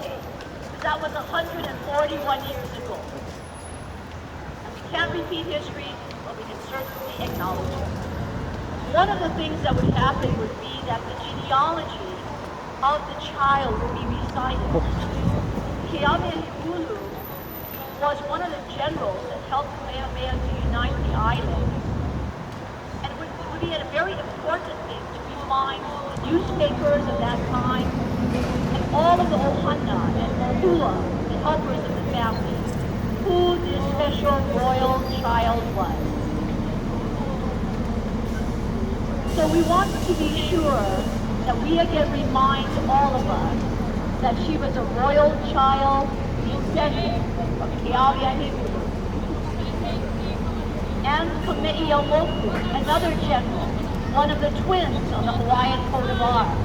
came, because that was 141 years ago. And we can't repeat history, but we can certainly acknowledge it. One of the things that would happen would be that the genealogy of the child would be recited. Kaiulani was one of the generals that helped Kamehameha to unite the island. And it would be a very important thing to remind the newspapers of that time and all of the ohana and mohua, the helpers of the family, who this special royal child was. So we want to be sure that we again remind all of us that she was a royal child, descendant from Kaiulani and Kame'iamoku, another general, one of the twins on the Hawaiian coat of arms.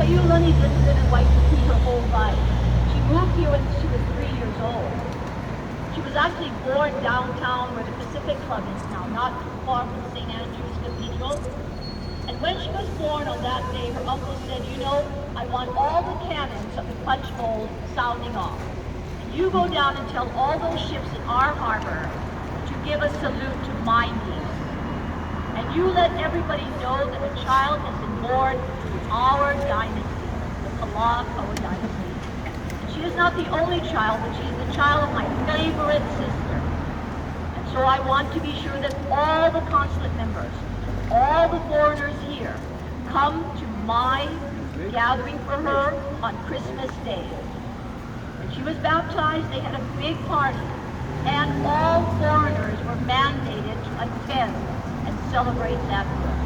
Kaiulani didn't live in Waikiki her whole life. She moved here when she was 3 years old. She was actually born downtown where the Pacific Club is now, not too far from St. Andrew's Cathedral. And when she was born on that day, her uncle said, you know, I want all the cannons of the punch bowl sounding off. And you go down and tell all those ships in our harbor to give a salute to my niece. And you let everybody know that a child has been born to our dynasty, the Kalakaua dynasty. And she is not the only child, but she is the child of my favorite sister. And so I want to be sure that all the consulate members, all the foreigners here, come to my gathering for her on Christmas Day. When she was baptized, they had a big party, and all foreigners were mandated to attend and celebrate that birth.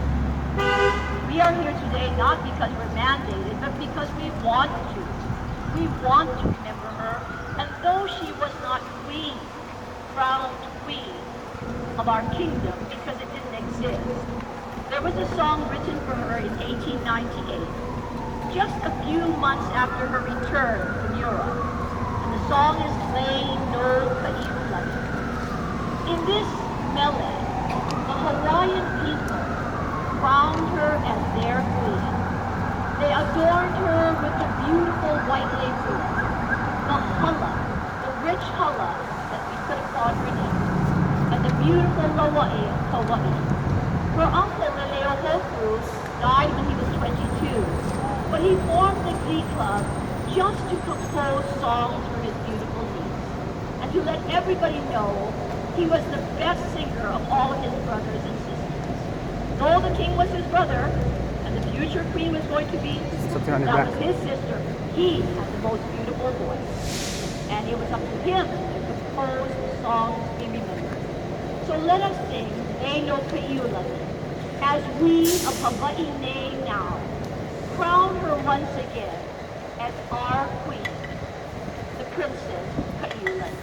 We are here today not because we're mandated, but because we want to. We want to remember her, and though she was not queen, crowned queen of our kingdom because it didn't exist, there was a song written for her in 1898, just a few months after her return from Europe, and the song is Lei no Kaiulani. In this melody, the Hawaiian people crowned her as their queen. They adorned her with the beautiful white lace, the hala, the rich hala that we put upon her knee, and the beautiful loa'i of Kauai. Her uncle, Leleohoku, died when he was 22, but he formed the Glee Club just to compose songs for his beautiful niece, and to let everybody know he was the best singer of all of his brothers and sisters. Though the king was his brother, and the future queen was going to be, that was his sister, he had the most beautiful voice. And it was up to him to compose the songs we remember. So let us sing Lei no Kaiulani, as we of Hawaii name now crown her once again as our queen, the Princess Kaiulani.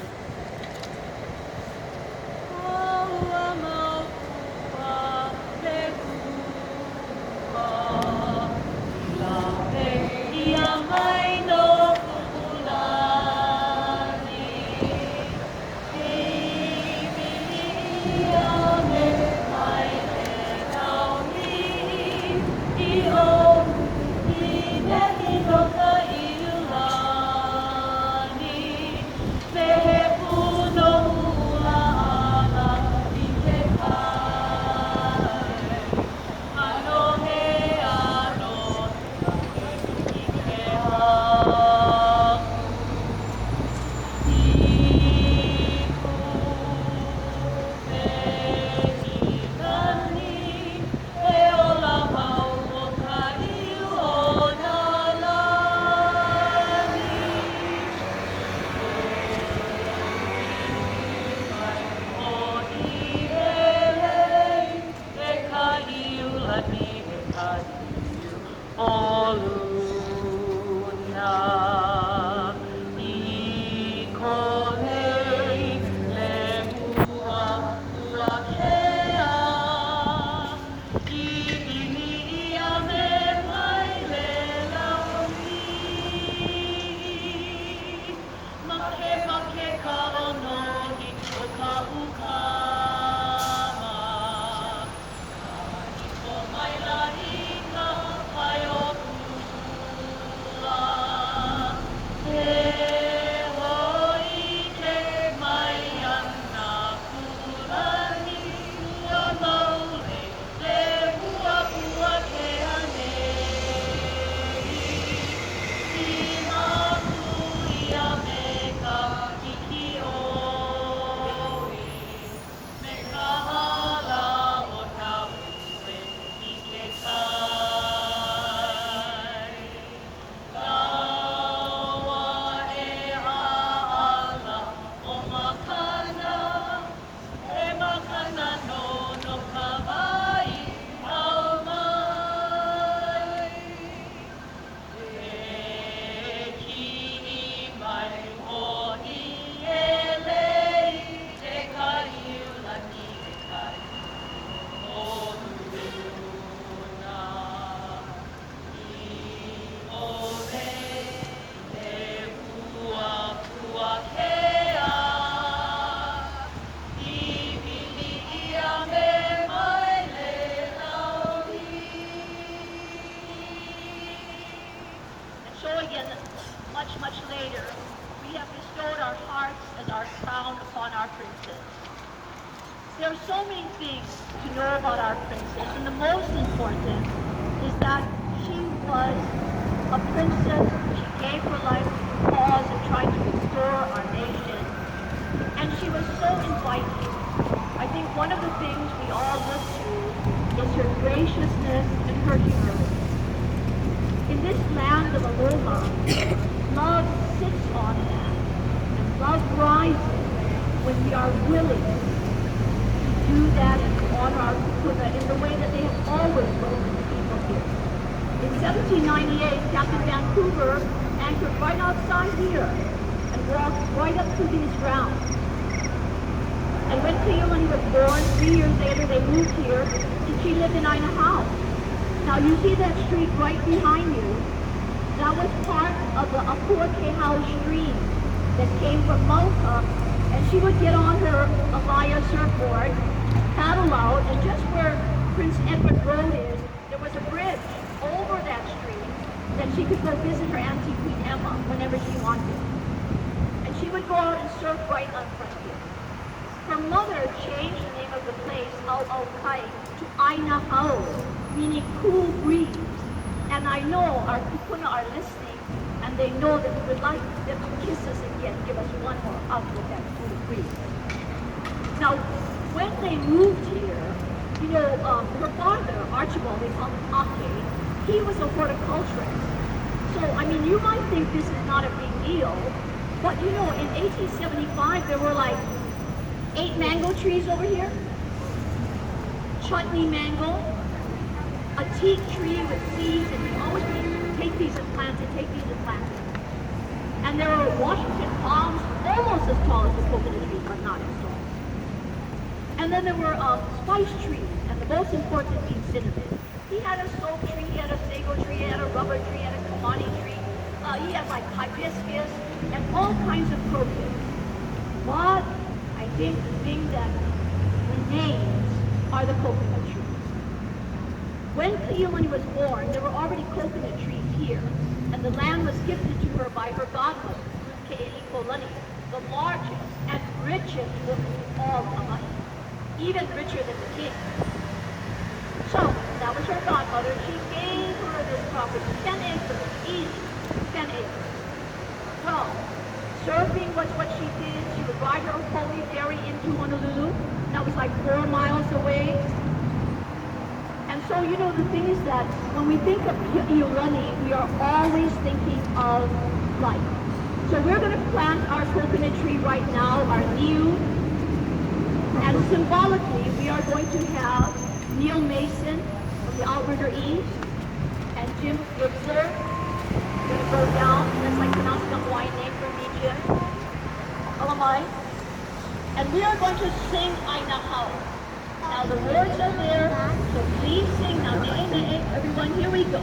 Oh Much later, we have bestowed our hearts as our crown upon our princess. There are so many things to know about our princess, and the most important is that she was a princess. She gave her life to the cause of trying to restore our nation, and she was so inviting. I think one of the things we all look to is her graciousness and her humility. In this land of aloha, love sits on that, and love rises when we are willing to do that and to honor our kupuna in the way that they have always welcomed people here. In 1798, Captain Vancouver anchored right outside here and walked right up to these grounds. And when Kaiulani was born, 3 years later, they moved here, and she lived in Aina House. Now you see that street right behind you. That was part of the Apua Kehau stream that came from Mauka, and she would get on her Avaya surfboard, paddle out, and just where Prince Edward Road is, there was a bridge over that stream that she could go visit her Auntie Queen Emma whenever she wanted. And she would go out and surf right on Frontier. Her mother changed the name of the place, Auaukai, to Aina Hau, meaning cool breeze. And I know our kupuna are listening, and they know that we would like them to kiss us again, give us one more hug with that cool breeze. Now, when they moved here, you know, her father, Archibald, they called him Ake, he was a horticulturist. So, I mean, you might think this is not a big deal, but you know, in 1875, there were like 8 mango trees over here, chutney mango, a teak tree with seeds, and you always take these and plant it, take these and plant it. And there were Washington palms, almost as tall as the coconut tree, but not as tall. And then there were spice trees, and the most important being cinnamon. He had a soap tree, he had a sago tree, he had a rubber tree, he had a kamani tree. He had like hibiscus and all kinds of crocus. But I think the thing that remains are the coconut trees. When Kaiulani was born, there were already coconut trees here, and the land was gifted to her by her godmother, Kaiulani, the largest and richest woman in all Hawaii, even richer than the king. So, that was her godmother. She gave her this property, 10 acres, easy, 10 acres. Well, surfing was what she did. She would ride her pony ferry into Honolulu. That was like 4 miles away. And so, you know, the thing is that when we think of Kaiulani, we are always thinking of life. So we're going to plant our coconut tree right now, our niu. And symbolically, we are going to have Neil Mason from the Outrigger East and Jim Gibbler. Gonna go down. That's like pronouncing a Hawaiian name for me, Jim. Alamai. And we are going to sing Aina Hau. Now the words are there, so please sing. Now, everyone, here we go.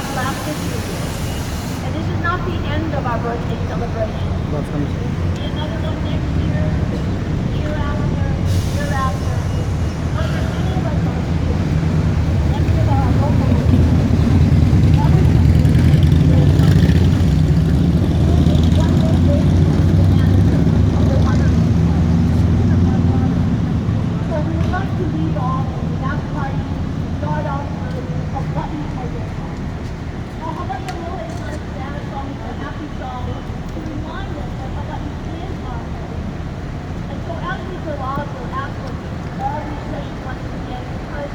have lasted 2 years. And this is not the end of our birthday celebration. That's coming. Be another one next year, year after, year after. But for many of us are here. Many of our local ones. Every one day they the manager of the other. So we would like to lead off with that party, start off with a button for your song. Now, how about you roll it for a sad song, a happy song, to remind us that how about you is our home. And so as we go off, we'll ask for all these sessions once again, because,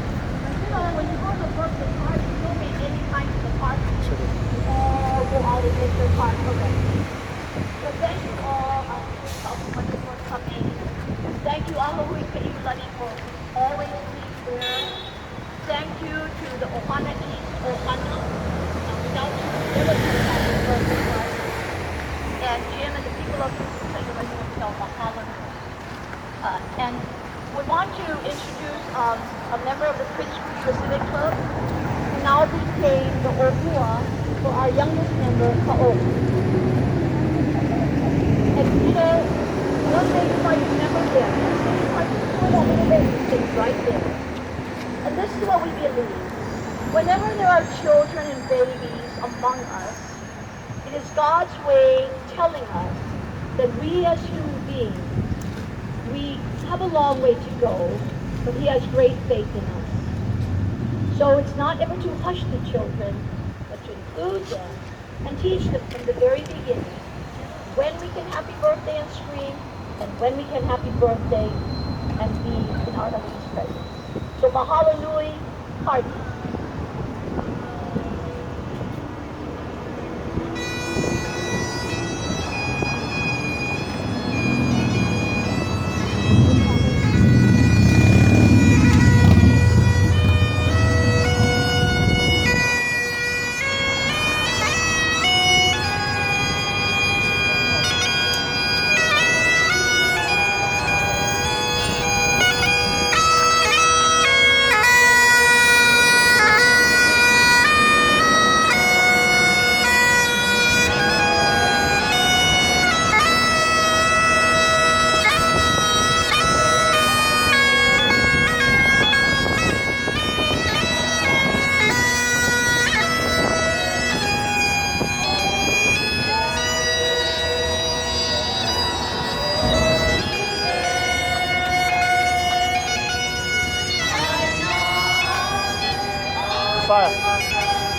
you know, when you go to a birthday party, you don't make any time for the party. You all go out and get your part correctly. So thank you all, for coming. Thank you all who is Kaiulani for always being there. Thank you to the Ohana East, Ohana. Without you, we never could have had this birthday party. And Jim and the people of Kaiulani will tell Mahalo. And we want to introduce a member of the Prince Cruiser Civic Club, who now became the Ohua for our youngest member, Ka'o. And you know, one day you might remember this. You might put that little baby things right there. And this is what we believe. Whenever there are children and babies among us, it is God's way telling us that we as human beings, we have a long way to go, but He has great faith in us. So it's not ever to hush the children, but to include them and teach them from the very beginning when we can happy birthday and scream, and when we can happy birthday and be in our Heavenly's presence. So mahalo nui, party. Fire.